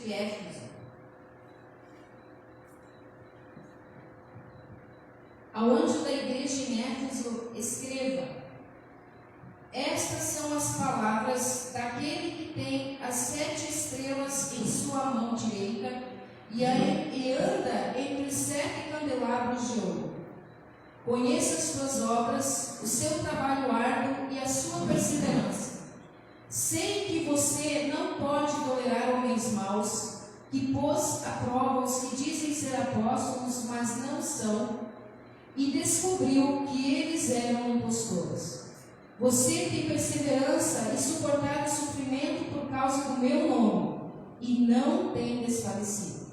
de Éfeso. Ao anjo da igreja em Éfeso, escreva: estas são as palavras daquele que tem as 7 estrelas em sua mão direita e anda entre os 7 candelabros de ouro. Conheça as suas obras, o seu trabalho árduo e a sua perseverança. Sei que você não pode tolerar homens maus, que pôs à prova os que dizem ser apóstolos, mas não são, e descobriu que eles eram impostores. Você tem perseverança e suportado sofrimento por causa do meu nome, e não tem desfalecido.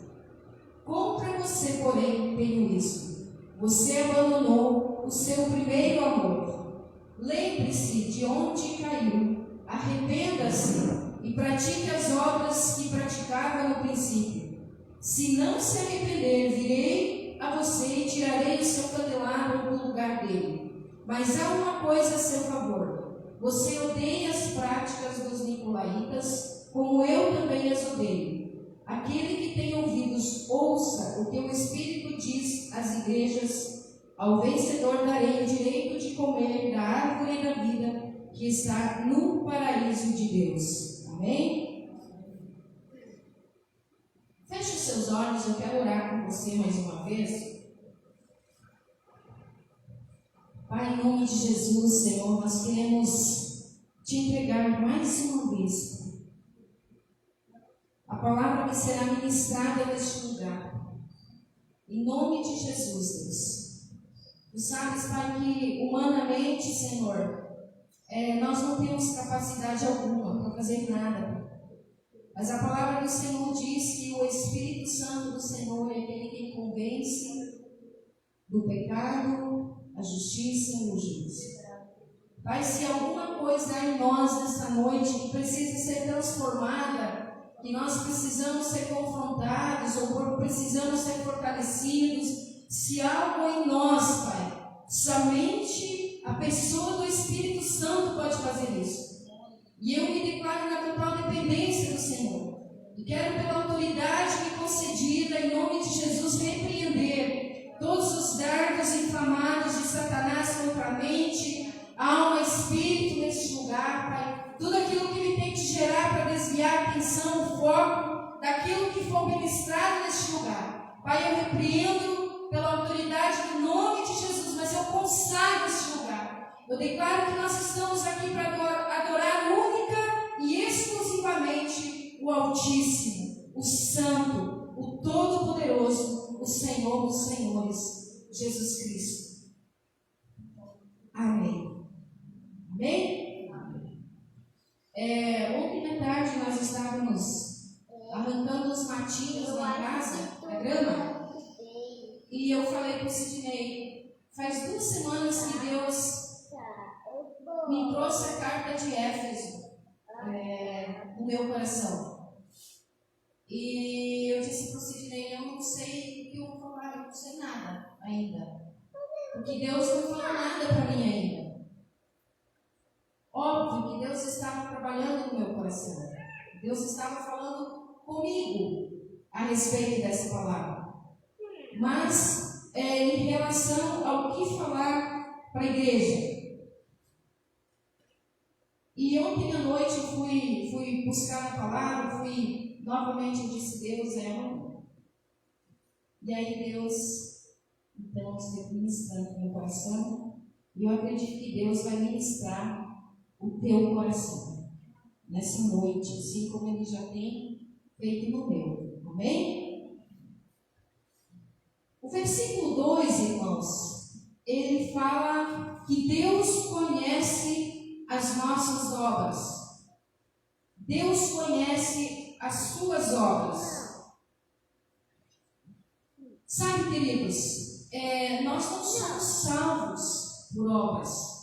Contra você, porém, tenho isso: você abandonou o seu primeiro amor. Lembre-se de onde caiu, arrependa-se e pratique as obras que praticava no princípio. Se não se arrepender, virei a você e tirarei o seu candelabro do lugar dele. Mas há uma coisa a seu favor: você odeia as práticas dos nicolaítas, como eu também as odeio. Aquele que tem ouvidos, ouça o que o Espírito diz às igrejas. Ao vencedor darei o direito de comer da árvore da vida que está no paraíso de Deus. Amém? Feche os seus olhos, eu quero orar com você mais uma vez. Pai, em nome de Jesus, Senhor, nós queremos te entregar mais uma vez a palavra que será ministrada neste lugar. Em nome de Jesus, Deus. Tu sabes, Pai, que humanamente, Senhor, nós não temos capacidade alguma para fazer nada. Mas a palavra do Senhor diz que o Espírito Santo do Senhor é aquele que convence do pecado, a justiça e o juízo. Pai, se alguma coisa há em nós nesta noite que precisa ser transformada, que nós precisamos ser confrontados ou precisamos ser fortalecidos, se algo em nós, Pai, somente a pessoa do Espírito Santo pode fazer isso. E eu me declaro na total dependência do Senhor. E quero, pela autoridade me concedida, em nome de Jesus, repreender todos os dardos inflamados de Satanás contra a mente, alma, espírito neste lugar, Pai. Tudo aquilo que ele tente gerar para desviar a atenção, o foco daquilo que for ministrado neste lugar. Pai, eu repreendo pela autoridade do nome de Jesus, mas eu consagro este lugar. Eu declaro que nós estamos aqui para adorar única e exclusivamente o Altíssimo, o Santo, o Todo-Poderoso, o Senhor dos Senhores, Jesus Cristo. Amém. Amém? Ontem à tarde nós estávamos arrancando os matinhos lá em casa, a grama, e eu falei para o Sidney: faz 2 semanas que Deus me trouxe a carta de Éfeso no meu coração. E eu disse para o Sidney: eu não sei o que eu vou falar, eu não sei nada ainda, porque Deus não falou nada para mim ainda. Óbvio que Deus estava trabalhando no meu coração. Deus estava falando comigo a respeito dessa palavra. Mas em relação ao que falar para a igreja. E ontem à noite eu fui buscar a palavra, novamente eu disse: Deus é um. E aí Deus, então, esteve ministrando no meu coração. E eu acredito que Deus vai ministrar o teu coração nessa noite, assim como Ele já tem feito no meu. Amém? O versículo 2, irmãos, ele fala que Deus conhece as nossas obras. Deus conhece as suas obras. Sabe, queridos, nós não somos salvos por obras,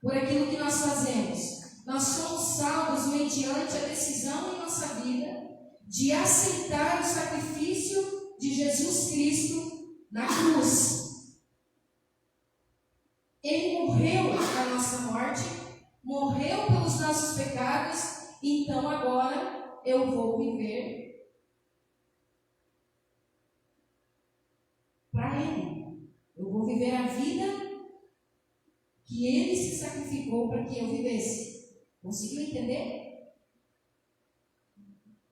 por aquilo que nós fazemos. Nós somos salvos mediante a decisão em nossa vida de aceitar o sacrifício de Jesus Cristo na cruz. Ele morreu a nossa morte, morreu pelos nossos pecados, então agora eu vou viver Eu vou viver a vida que Ele se sacrificou para que eu vivesse. Conseguiu entender?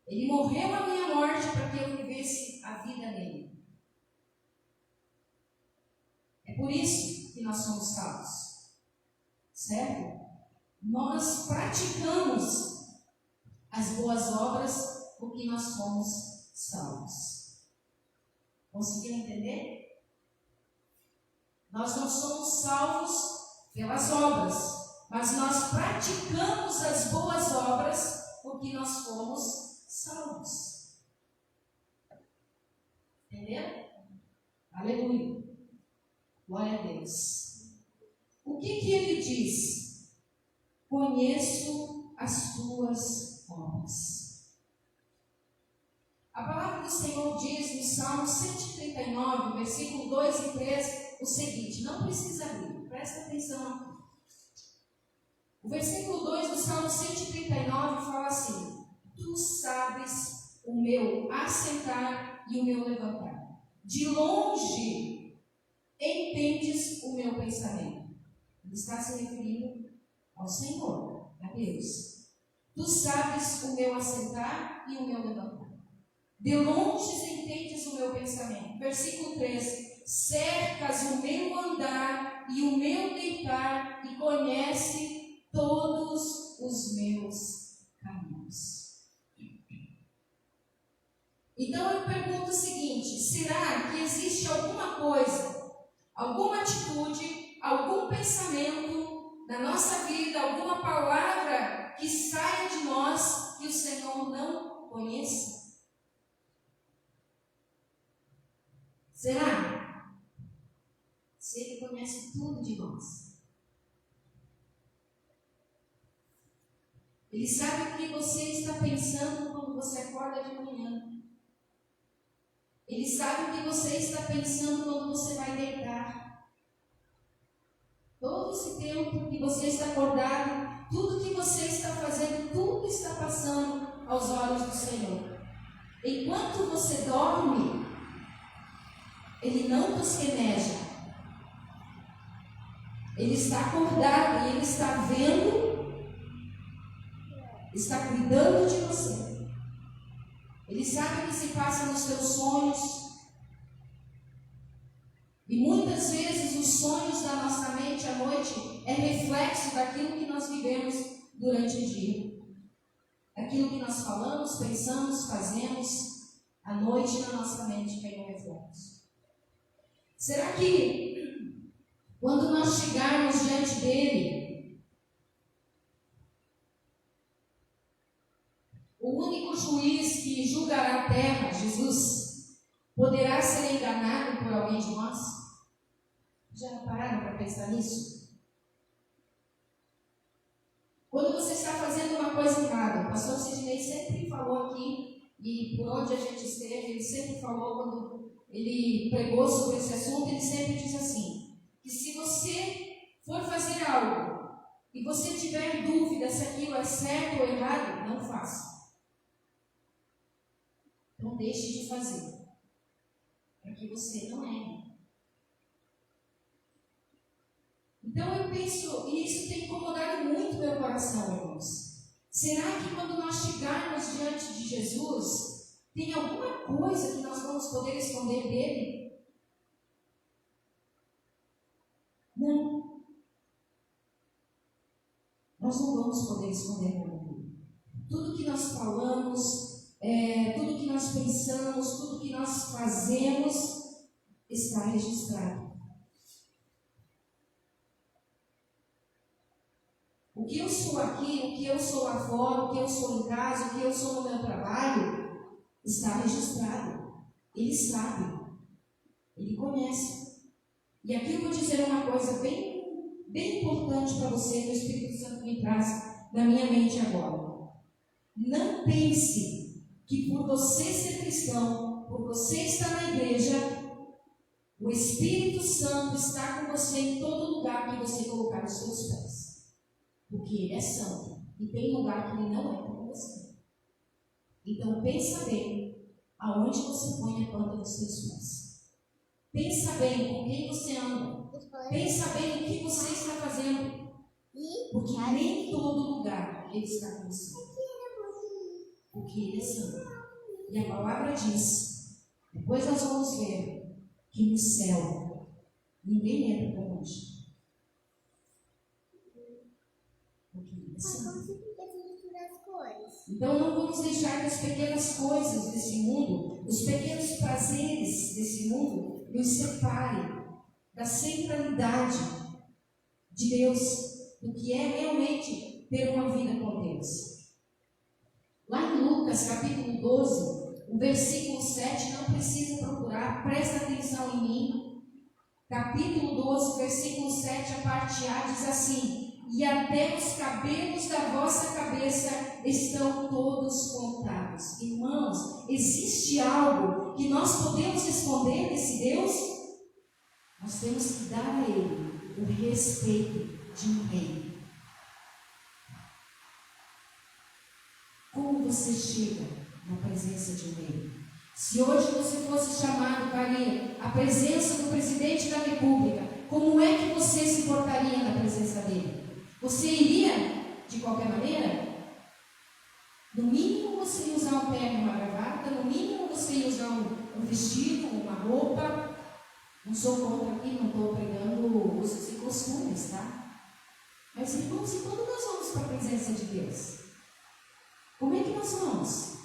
Ele morreu a minha morte para que eu vivesse a vida dele. É por isso que nós somos salvos. Certo? Nós praticamos as boas obras porque nós somos salvos. Conseguiram entender? Nós não somos salvos pelas obras, mas nós praticamos as boas obras porque nós fomos salvos. Entendeu? Aleluia. Glória a Deus. O que ele diz? Conheço as tuas obras. A palavra do Senhor diz no Salmo 139, versículo 2 e 3, o seguinte, não precisa abrir, presta atenção aqui. O versículo 2 do Salmo 139 fala assim: Tu sabes o meu assentar e o meu levantar. De longe entendes o meu pensamento. Ele está se referindo ao Senhor, a Deus. Tu sabes o meu assentar e o meu levantar. De longe entendes o meu pensamento. Versículo 13. Cercas o meu andar e o meu deitar e conhece todos os meus caminhos. Então eu pergunto o seguinte: será que existe alguma coisa, alguma atitude, algum pensamento na nossa vida, alguma palavra que saia de nós que o Senhor não conheça? Será? Se Ele conhece tudo de nós. Ele sabe o que você está pensando quando você acorda de manhã. Ele sabe o que você está pensando quando você vai deitar. Todo esse tempo que você está acordado, tudo que você está fazendo, tudo está passando aos olhos do Senhor. Enquanto você dorme, Ele não tosqueneja. Ele está acordado e Ele está vendo, está cuidando de você. Ele sabe o que se passa nos seus sonhos. E muitas vezes os sonhos da nossa mente à noite é reflexo daquilo que nós vivemos durante o dia. Aquilo que nós falamos, pensamos, fazemos, à noite na nossa mente tem um reflexo. Será que quando nós chegarmos diante dele, o único juiz que julgará a terra, Jesus, poderá ser enganado por alguém de nós? Já pararam para pensar nisso? Quando você está fazendo uma coisa errada, o pastor Sidney sempre falou aqui, e por onde a gente esteve, ele sempre falou, quando ele pregou sobre esse assunto, ele sempre diz assim, que se você for fazer algo e você tiver dúvida se aquilo é certo ou errado, não faça. Não deixe de fazer, para que você não erre. Então eu penso, e isso tem incomodado muito meu coração, irmãos. Será que quando nós chegarmos diante de Jesus, tem alguma coisa que nós vamos poder esconder dele? Não. Nós não vamos poder esconder nada dele. Tudo que nós falamos, tudo que nós pensamos, tudo que nós fazemos, está registrado. O que eu sou aqui, o que eu sou lá fora, o que eu sou em casa, o que eu sou no meu trabalho, está registrado. Ele sabe. Ele conhece. E aqui eu vou dizer uma coisa bem importante para você, que o Espírito Santo me traz na minha mente agora. Não pense que por você ser cristão, por você estar na igreja, o Espírito Santo está com você em todo lugar que você colocar os seus pés. Porque Ele é santo e tem lugar que Ele não é com você. Então pensa bem aonde você põe a planta dos seus pés. Pensa bem com quem você anda. Pensa bem o que você está fazendo. Porque nem em todo lugar Ele está com você. Porque Ele é santo. E a palavra diz, depois nós vamos ver, que no céu ninguém entra com anjo. Porque Ele é santo. Então não vamos deixar que as pequenas coisas desse mundo, os pequenos prazeres desse mundo, nos separem da centralidade de Deus, do que é realmente ter uma vida com Deus. Lá em Lucas capítulo 12, o versículo 7, não precisa procurar, presta atenção em mim. Capítulo 12, versículo 7, a parte A diz assim: e até os cabelos da vossa cabeça estão todos contados. Irmãos, existe algo que nós podemos esconder desse Deus? Nós temos que dar a Ele o respeito de um rei. Como você chega na presença de um rei? Se hoje você fosse chamado para ir à presença do presidente da República, como é que você se portaria na presença dele? Você iria de qualquer maneira? No mínimo você ia usar um terno e uma gravata, no mínimo você ia usar um vestido, uma roupa. Não sou contra aqui, não estou pregando usos e costumes, tá? Mas irmãos, e quando nós vamos para a presença de Deus? Como é que nós vamos?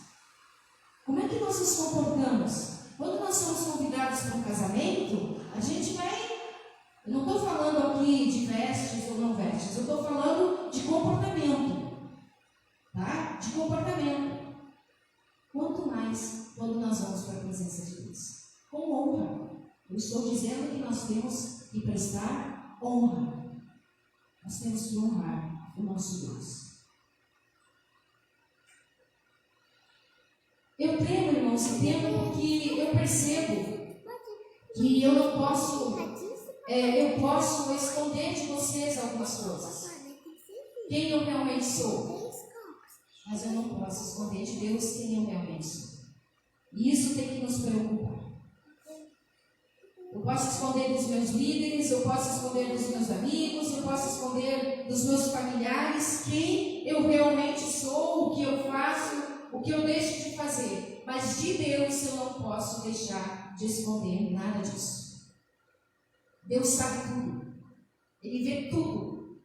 Como é que nós nos comportamos? Quando nós somos convidados para um casamento, a gente vai... Eu não estou falando aqui de vestes ou não vestes, eu estou falando de comportamento. Tá? De comportamento. Quanto mais quando nós vamos para a presença de Deus? Com honra. Eu estou dizendo que nós temos que prestar honra. Nós temos que honrar o nosso Deus. Eu tremo, irmãos, porque eu percebo que eu não posso, eu posso esconder de vocês algumas coisas. Quem eu realmente sou. Mas eu não posso esconder de Deus quem eu realmente sou. E isso tem que nos preocupar. Eu posso esconder dos meus líderes, eu posso esconder dos meus amigos, eu posso esconder dos meus familiares quem eu realmente sou, o que eu faço, o que eu deixo de fazer. Mas de Deus eu não posso deixar de esconder nada disso. Deus sabe tudo. Ele vê tudo.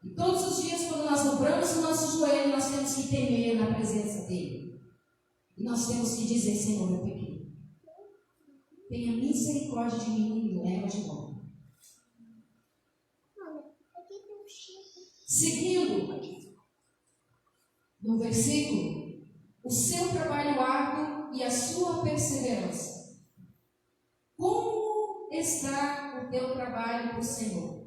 E todos os dias, quando nós dobramos o nosso joelho, nós temos que temer na presença dele. E nós temos que dizer: Senhor, eu pequei. Tenha misericórdia de mim e me leva de volta. Seguindo no versículo, o seu trabalho árduo e a sua perseverança. Como está o teu trabalho para o Senhor?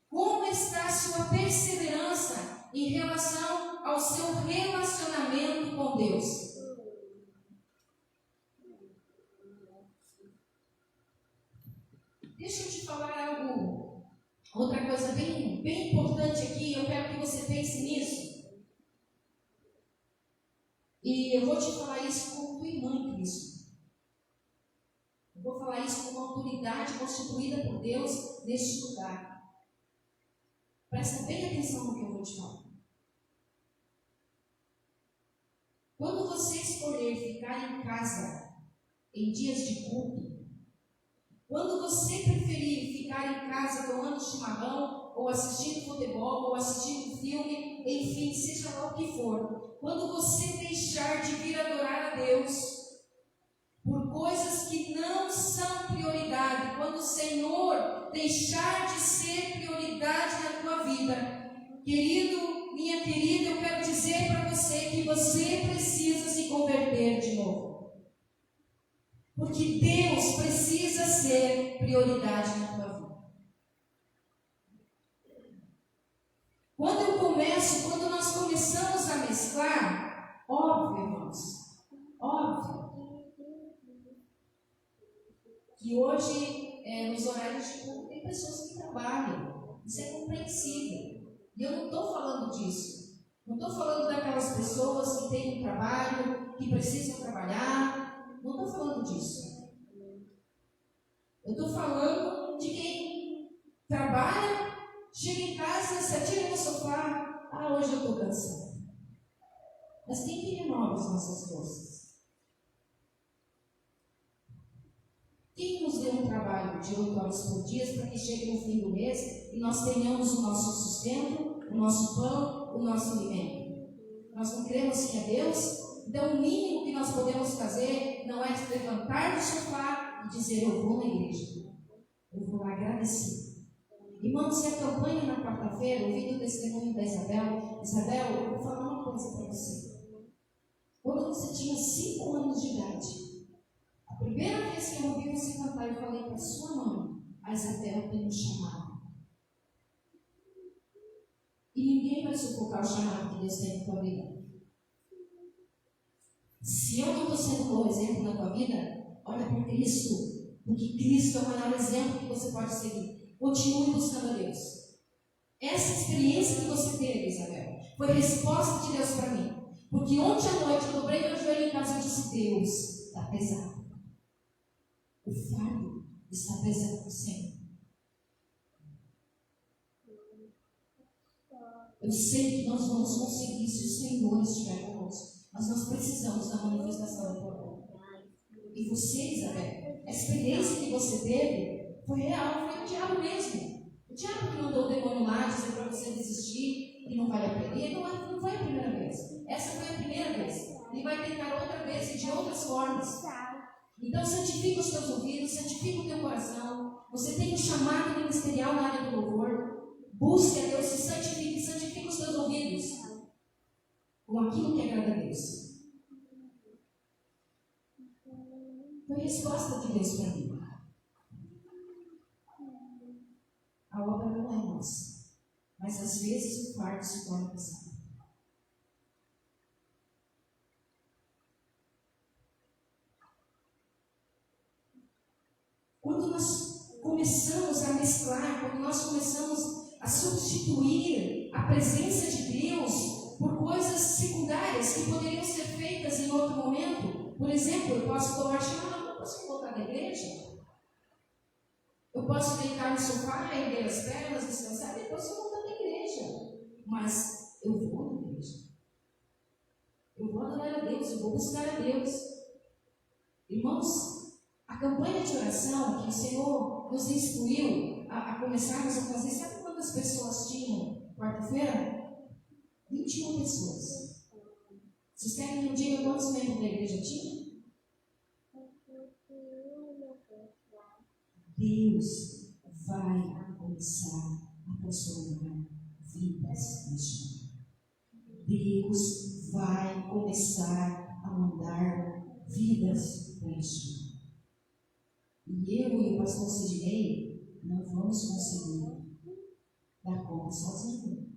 Como está a sua perseverança em relação ao seu relacionamento com Deus? Deixa eu te falar algo, outra coisa bem importante aqui, eu quero que você pense nisso. E eu vou te falar isso como tua irmã em Cristo. Eu vou falar isso como uma autoridade constituída por Deus neste lugar. Presta bem atenção no que eu vou te falar. Quando você escolher ficar em casa em dias de culto, quando você preferir ficar em casa tomando chimarrão, ou assistindo futebol, ou assistindo filme, enfim, seja lá o que for, quando você deixar de vir adorar a Deus por coisas que não são prioridade, quando o Senhor deixar de ser prioridade na tua vida, querido, minha querida, eu quero dizer para você que você precisa se converter de novo. Porque Deus precisa ser prioridade na tua vida. Quando nós começamos a mesclar, óbvio, irmãos, óbvio, que hoje, nos horários de culto, tem pessoas que trabalham. Isso é compreensível. E eu não estou falando disso. Não estou falando daquelas pessoas que têm um trabalho, que precisam trabalhar. Não estou falando disso. Eu trabalha, chega em casa, se atira no sofá, hoje eu estou cansado. Mas quem que renova as nossas forças? Quem nos deu um trabalho de 8 horas por dia para que chegue no fim do mês e nós tenhamos o nosso sustento, o nosso pão, o nosso alimento? Nós não cremos que é Deus? Então o mínimo que nós podemos fazer não é levantar do sofá e dizer eu vou na igreja. Eu vou lá agradecer. Irmãos, se a campanha na quarta-feira, ouvindo o testemunho da Isabel, eu vou falar uma coisa para você. Quando você tinha 5 anos de idade, a primeira vez que eu ouvi você cantar, eu falei para sua mãe, a Isabel tem um chamado. E ninguém vai sufocar o chamado que Deus tem na tua vida. Se eu não estou sendo um bom exemplo na tua vida, olha para Cristo, porque Cristo é o maior exemplo que você pode seguir. Continue buscando a Deus. Essa experiência que você teve, Isabel, foi resposta de Deus para mim. Porque ontem à noite eu dobrei meu joelho em casa e disse: Deus, está pesado. O fardo está pesado, Senhor. Eu sei que nós vamos conseguir se o Senhor estiver conosco. Mas nós precisamos da manifestação do poder. E você, Isabel, a experiência que você teve foi real, foi o diabo mesmo. O diabo que mandou o demônio lá dizer para você desistir e não vale a pena. E não foi a primeira vez. Essa foi a primeira vez. Ele vai tentar outra vez e de outras formas. Então santifica os teus ouvidos, santifica o teu coração. Você tem um chamado ministerial na área do louvor. Busque a Deus, se santifique, santifica os teus ouvidos com aquilo que agrada a Deus. Foi resposta de Deus para mim. A obra não é nossa, mas às vezes o fardo se torna pesado. Quando nós começamos a mesclar, quando nós começamos a substituir a presença de Deus por coisas secundárias que poderiam ser feitas em outro momento. Por exemplo, eu posso tomar chimarrão, eu posso voltar da igreja. Eu posso deitar no sofá, erguer as pernas, descansar, e depois eu voltar da igreja. Mas eu vou na igreja. Eu vou adorar a Deus, eu vou buscar a Deus. Irmãos, a campanha de oração que o Senhor nos instruiu a começarmos a fazer, sabe quantas pessoas tinham quarta-feira? 21 pessoas. Vocês querem que eu diga quantos membros da igreja tinha? Deus vai começar a transformar vidas neste mundo. Deus vai começar a mandar vidas para este mundo. E eu e o pastor Sidney não vamos conseguir dar conta sozinhos.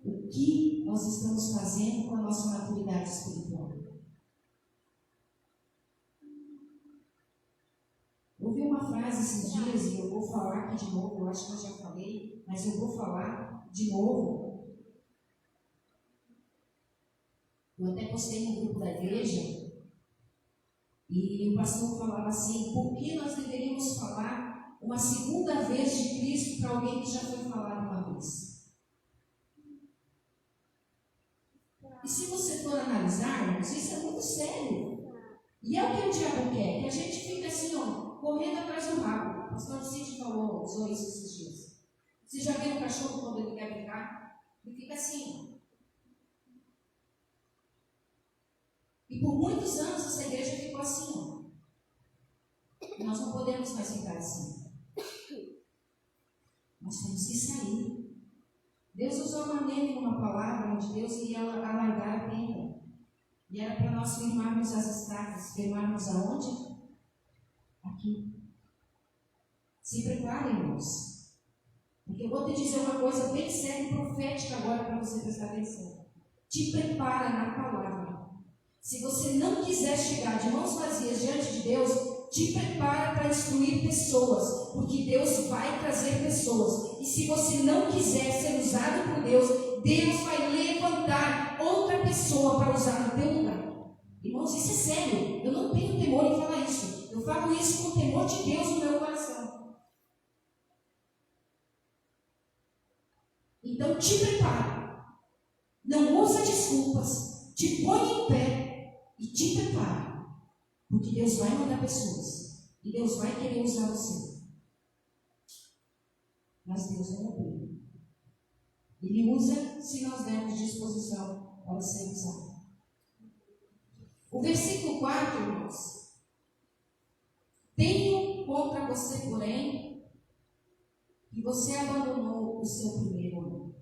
O que nós estamos fazendo com a nossa maturidade espiritual? Eu ouvi uma frase esses dias e eu vou falar aqui de novo, eu acho que eu já falei, mas eu vou falar de novo. Eu até postei no grupo da igreja e o pastor falava assim: por que nós deveríamos falar uma segunda vez de Cristo para alguém que já foi falado uma vez? E se você for analisar, isso é muito sério. E é o que o diabo quer, que a gente fique assim, correndo atrás do rabo. O pastor Cid usou isso esses dias. Você já viu o cachorro quando ele quer brincar? Ele fica assim, E por muitos anos essa igreja ficou assim, E nós não podemos mais ficar assim. Nós temos que sair. Deus usou a maneira em uma palavra onde Deus iria alargar a tenda. E era para nós firmarmos as estacas. Firmarmos aonde? Aqui. Se preparem, irmãos. Porque eu vou te dizer uma coisa bem séria e profética agora para você prestar atenção. Te prepara na palavra. Se você não quiser chegar de mãos vazias diante de Deus, te prepara para instruir pessoas, porque Deus vai trazer pessoas. E se você não quiser ser usado por Deus, Deus vai levantar outra pessoa para usar no teu lugar. Irmãos, isso é sério. Eu não tenho temor em falar isso. Eu falo isso com o temor de Deus no meu coração. Então, te prepara. Não usa desculpas. Te põe em pé e te prepara. Porque Deus vai mandar pessoas. E Deus vai querer usar você. Mas Deus não obriga. Ele usa se nós dermos disposição para ser usado. O versículo 4, irmãos. Tenho contra você, porém, que você abandonou o seu primeiro amor.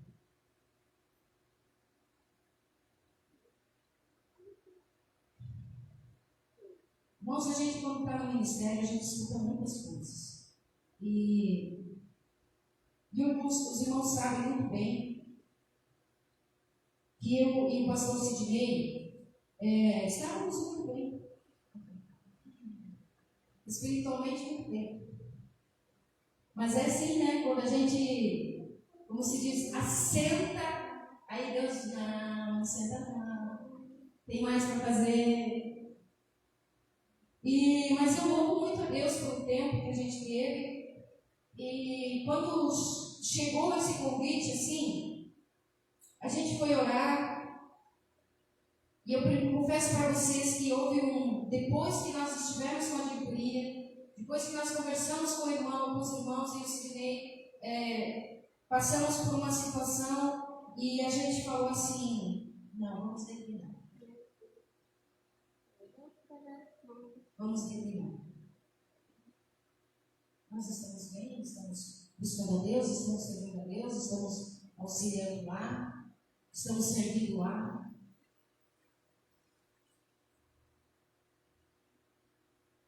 Irmãos, a gente, quando está no ministério, a gente escuta muitas coisas. E os irmãos sabem muito bem que eu e o pastor Sidney estávamos muito bem. Espiritualmente, muito bem. Mas é assim, né? Quando a gente, como se diz, assenta, aí Deus, não senta não. Tem mais para fazer. Mas eu louvo muito a Deus pelo tempo que a gente teve. E quando chegou esse convite, assim, a gente foi orar. E eu confesso para vocês que houve depois que nós estivemos com a diretoria, depois que nós conversamos com os irmãos e o Sidney, passamos por uma situação e a gente falou assim, não, vamos declinar. Vamos declinar. Nós estamos bem, estamos buscando a Deus, estamos servindo a Deus, estamos auxiliando lá, estamos servindo lá.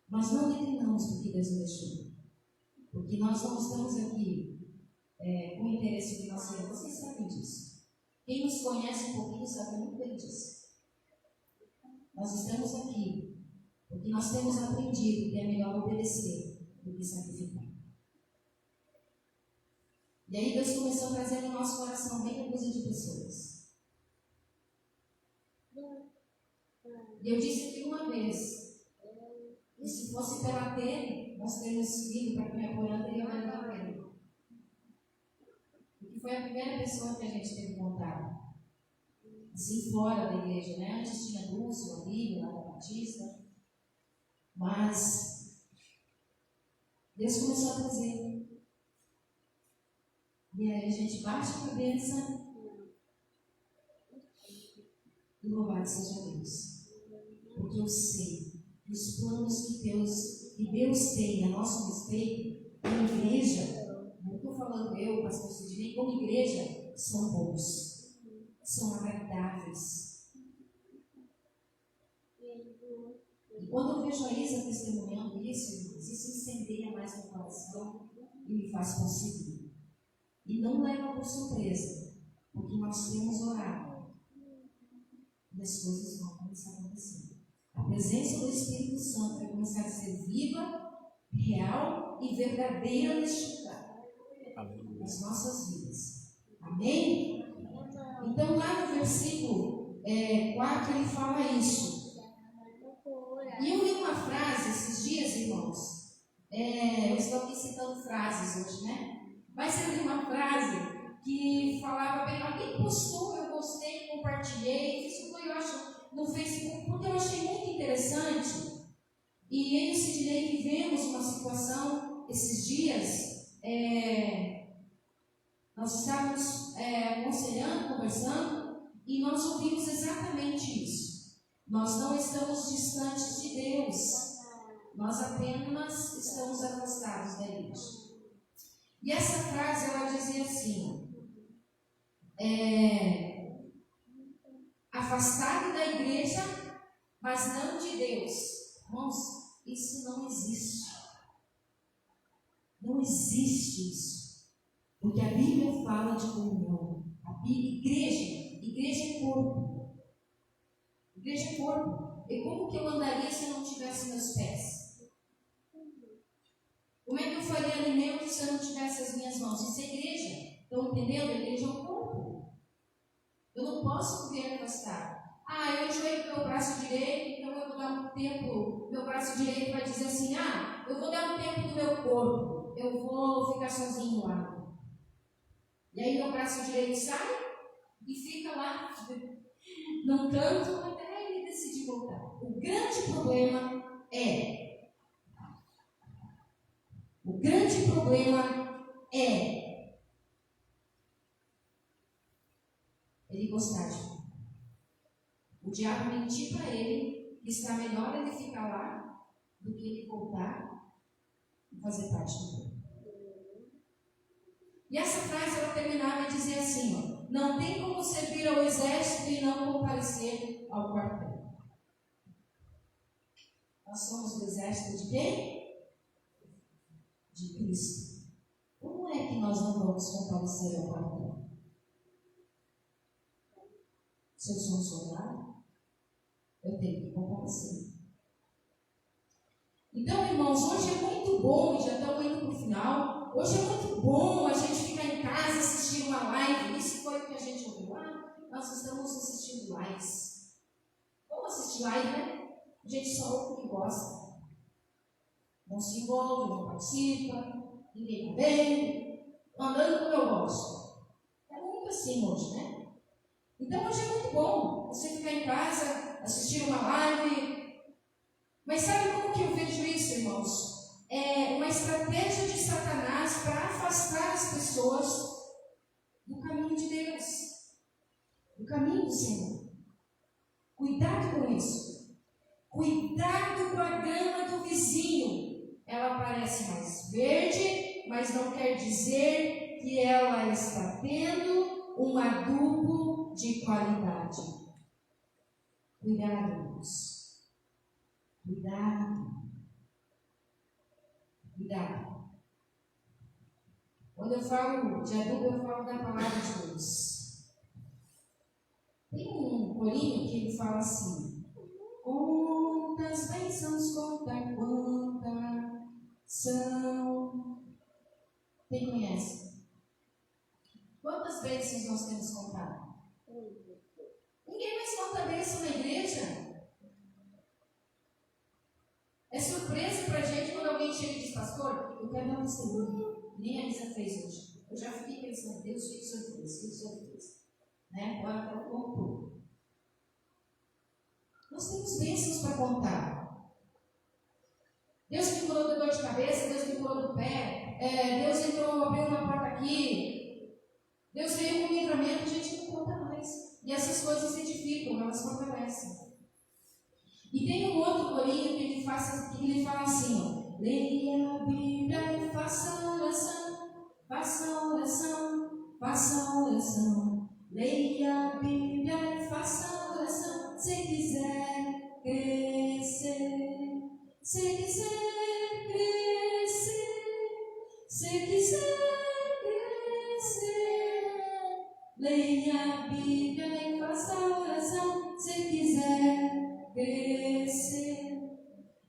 Nós não declinamos porque Deus nos deixou. Porque nós não estamos aqui com o interesse financeiro. Vocês sabem disso. Quem nos conhece um pouquinho sabe muito bem disso. Nós estamos aqui porque nós temos aprendido que é melhor obedecer do que sacrificar. E aí Deus começou a trazer no nosso coração bem coisa de pessoas. E eu disse aqui uma vez, e se fosse pela Tene, nós teríamos vindo para me apoiar, teria mais a Tene. Porque foi a primeira pessoa que a gente teve contato. Assim, fora da igreja, né? Antes tinha Dulce, a Bíblia, lá da Batista. Mas Deus começou a trazer. E aí a gente bate a cabeça e louvado seja Deus. Porque eu sei que os planos que Deus tem a nosso respeito, como igreja, não estou falando eu, pastor Sidney, como igreja, são bons, são agradáveis. E quando eu vejo a Isa testemunhando isso incendeia mais meu coração e me faz conseguir. E não leva por surpresa, porque nós temos orado e as coisas vão começar a acontecer. A presença do Espírito Santo vai começar a ser viva, real e verdadeira neste lugar, nas nossas vidas. Amém? Então, lá no versículo 4, ele fala isso. E eu li uma frase esses dias, irmãos. Eu estou aqui citando frases hoje, né? Mas eu li uma frase que falava bem, alguém postou, eu gostei, compartilhei, isso foi, eu acho, no Facebook, porque eu achei muito interessante. E eu e o Sidney vivemos uma situação esses dias. Nós estávamos aconselhando, conversando, e nós ouvimos exatamente isso. Nós não estamos distantes de Deus, nós apenas estamos afastados da igreja. E essa frase, ela dizia assim, afastado da igreja, mas não de Deus. Irmãos, isso não existe. Não existe isso. Porque a Bíblia fala de comunhão. Igreja é corpo. Igreja é corpo. E como que eu andaria se eu não tivesse meus pés? Como é que eu faria alimento se eu não tivesse as minhas mãos? Isso é igreja. Estão entendendo? A igreja é um corpo. Eu não posso viver afastado. Eu enjoei do meu braço direito, então eu vou dar um tempo. Meu braço direito vai dizer assim: eu vou dar um tempo do meu corpo, eu vou ficar sozinho lá. E aí meu braço direito sai e fica lá num canto até ele decidir voltar. O grande problema é ele gostar de mim. O diabo mentir para ele que está melhor ele ficar lá do que ele voltar e fazer parte do corpo. E essa frase ela terminava e dizia assim: não tem como servir ao exército e não comparecer ao quartel. Nós somos do exército de quem? De Cristo. Como é que nós não vamos comparecer ao quartel? Se eu sou um soldado, eu tenho que comparecer. Então, irmãos, hoje é muito bom, já estamos indo para o final. Hoje é muito bom a gente ficar em casa assistindo uma live. Isso foi o que a gente ouviu lá. Nós estamos assistindo lives. Vamos assistir live, né? A gente só ouve o que gosta. Não se envolve, não participa, ninguém está bem, andando como eu gosto. É muito assim hoje, né? Então hoje é muito bom você ficar em casa, assistir uma live. Mas sabe como que eu vejo isso, irmãos? É uma estratégia de Satanás para afastar as pessoas do caminho de Deus, do caminho do Senhor. Cuidado com isso. Cuidado com a grama do vizinho. Ela parece mais verde, mas não quer dizer que ela está tendo um adubo de qualidade. Cuidado, irmãos. Cuidado. Quando eu falo de adubo, eu falo da palavra de Deus. Tem um corinho que ele fala assim: quantas bênçãos, quanta são. Quem conhece? Quantas bênçãos nós temos contado? Ninguém mais conta bênção na igreja. É surpresa para a gente quando alguém chega e diz: pastor, eu quero dar um testemunho. Nem a Lisa fez hoje. Eu já fiquei pensando: Deus, fique surpresa. Né? Agora eu conto. Nós temos bênçãos para contar. Deus me curou da dor de cabeça, Deus me curou do pé, Deus abriu uma porta aqui, Deus veio com um livramento, a gente não conta mais. E essas coisas edificam, elas fortalecem. E tem um outro corinho que ele fala assim: leia a Bíblia e faça oração, faça oração, faça oração. Leia a Bíblia e faça oração, se quiser crescer, se quiser crescer, se quiser crescer. Leia a Bíblia e faça oração, se quiser crescer.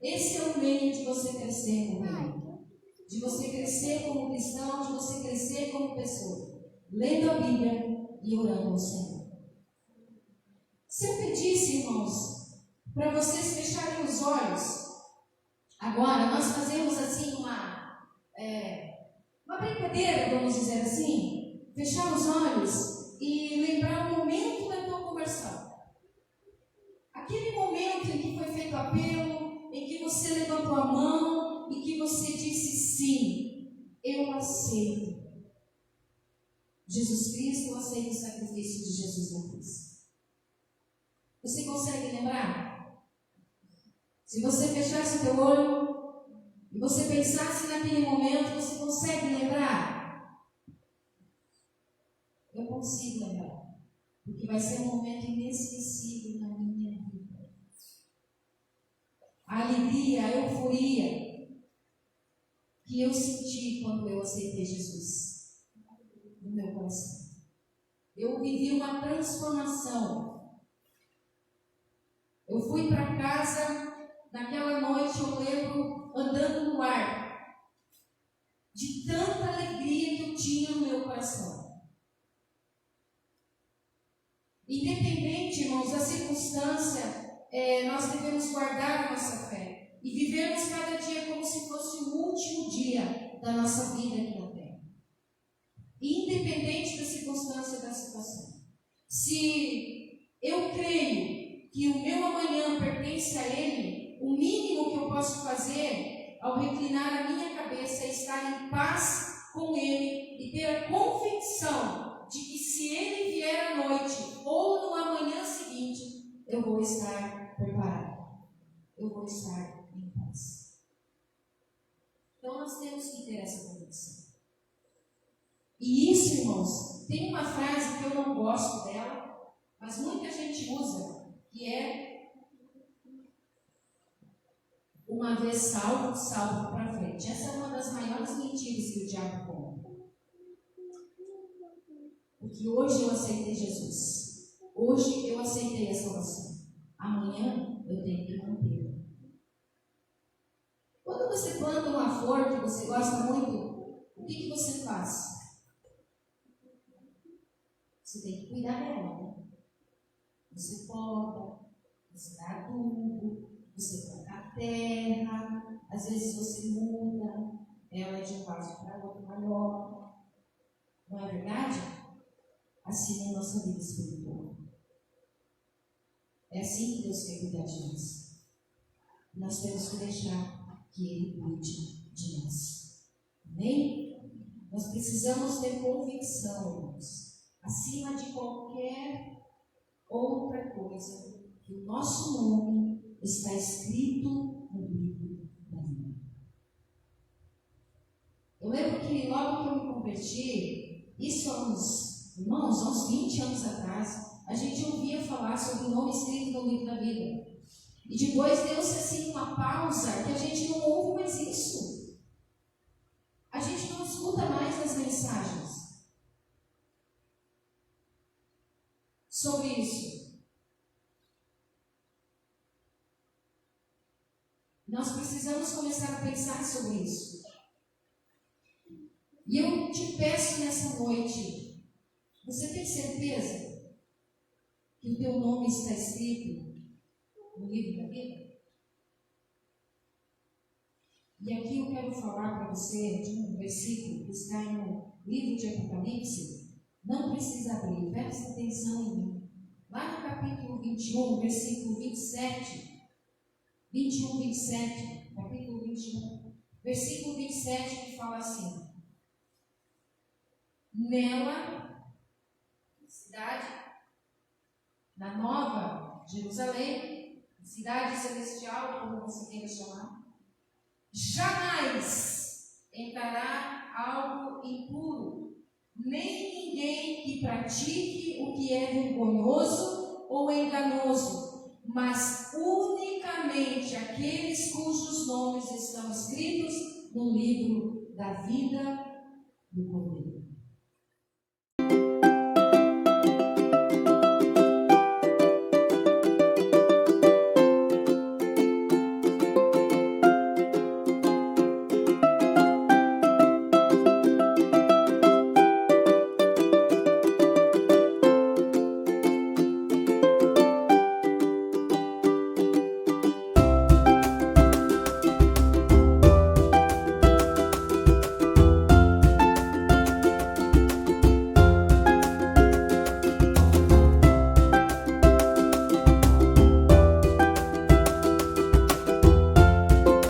Esse é o meio de você crescer como reino, de você crescer como cristão, de você crescer como pessoa, lendo a Bíblia e orando ao Senhor. Se eu pedisse, irmãos, para vocês fecharem os olhos, agora nós fazemos assim uma brincadeira, vamos dizer assim, fechar os olhos e lembrar o momento da tua conversão. Aquele momento em que foi feito o apelo, em que você levantou a mão e que você disse: sim, eu aceito Jesus Cristo, eu aceito o sacrifício de Jesus na cruz. Você consegue lembrar? Se você fechasse o teu olho e você pensasse naquele momento, você consegue lembrar? Eu consigo lembrar, porque vai ser um momento inesquecível na minha vida. A alegria, a euforia que eu senti quando eu aceitei Jesus no meu coração. Eu vivi uma transformação. Eu fui para casa, naquela noite eu lembro andando no ar, de tanta alegria que eu tinha no meu coração. Independente, irmãos, da circunstância, nós devemos guardar a nossa fé e vivermos cada dia como se fosse o último dia da nossa vida aqui na terra. Independente da circunstância, da situação. Se eu creio que o meu amanhã pertence a Ele, o mínimo que eu posso fazer ao reclinar a minha cabeça é estar em paz com Ele e ter a convicção de que se Ele vier à noite ou no amanhã seguinte, eu vou estar preparado. Eu vou estar em paz. Então nós temos que ter essa convicção. E isso, irmãos, tem uma frase que eu não gosto dela, mas muita gente usa, que é: uma vez salvo, salvo para frente. Essa é uma das maiores mentiras que o diabo conta. Porque hoje eu aceitei Jesus. Hoje eu aceitei a salvação. Amanhã eu tenho que manter. Quando você planta uma flor que você gosta muito, o que você faz? Você tem que cuidar dela, né? Você poda, você dá adubo, você planta a terra, às vezes você muda ela de um vaso para outro maior. Não é verdade? Assim é a nossa vida espiritual. É assim que Deus quer cuidar de nós. Nós temos que deixar que Ele cuide de nós. Amém? Nós precisamos ter convicção, irmãos, acima de qualquer outra coisa, que o nosso nome está escrito no livro da vida. Eu lembro que logo que eu me converti, isso há uns 20 anos atrás, a gente ouvia falar sobre o nome escrito no livro da vida. E depois deu-se assim uma pausa, que a gente não ouve mais isso. A gente não escuta mais as mensagens sobre isso. Nós precisamos começar a pensar sobre isso. E eu te peço nessa noite, você tem certeza que o teu nome está escrito no livro da vida? E aqui eu quero falar para você de um versículo que está no livro de Apocalipse. Não precisa abrir, presta atenção em mim. Lá no capítulo 21, versículo 27, 21, 27, capítulo 21, versículo 27, que fala assim: nela, cidade, na Nova Jerusalém, cidade celestial, como você queira chamar, jamais entrará algo impuro, nem ninguém que pratique o que é vergonhoso ou enganoso, mas unicamente aqueles cujos nomes estão escritos no livro da vida do Cordeiro.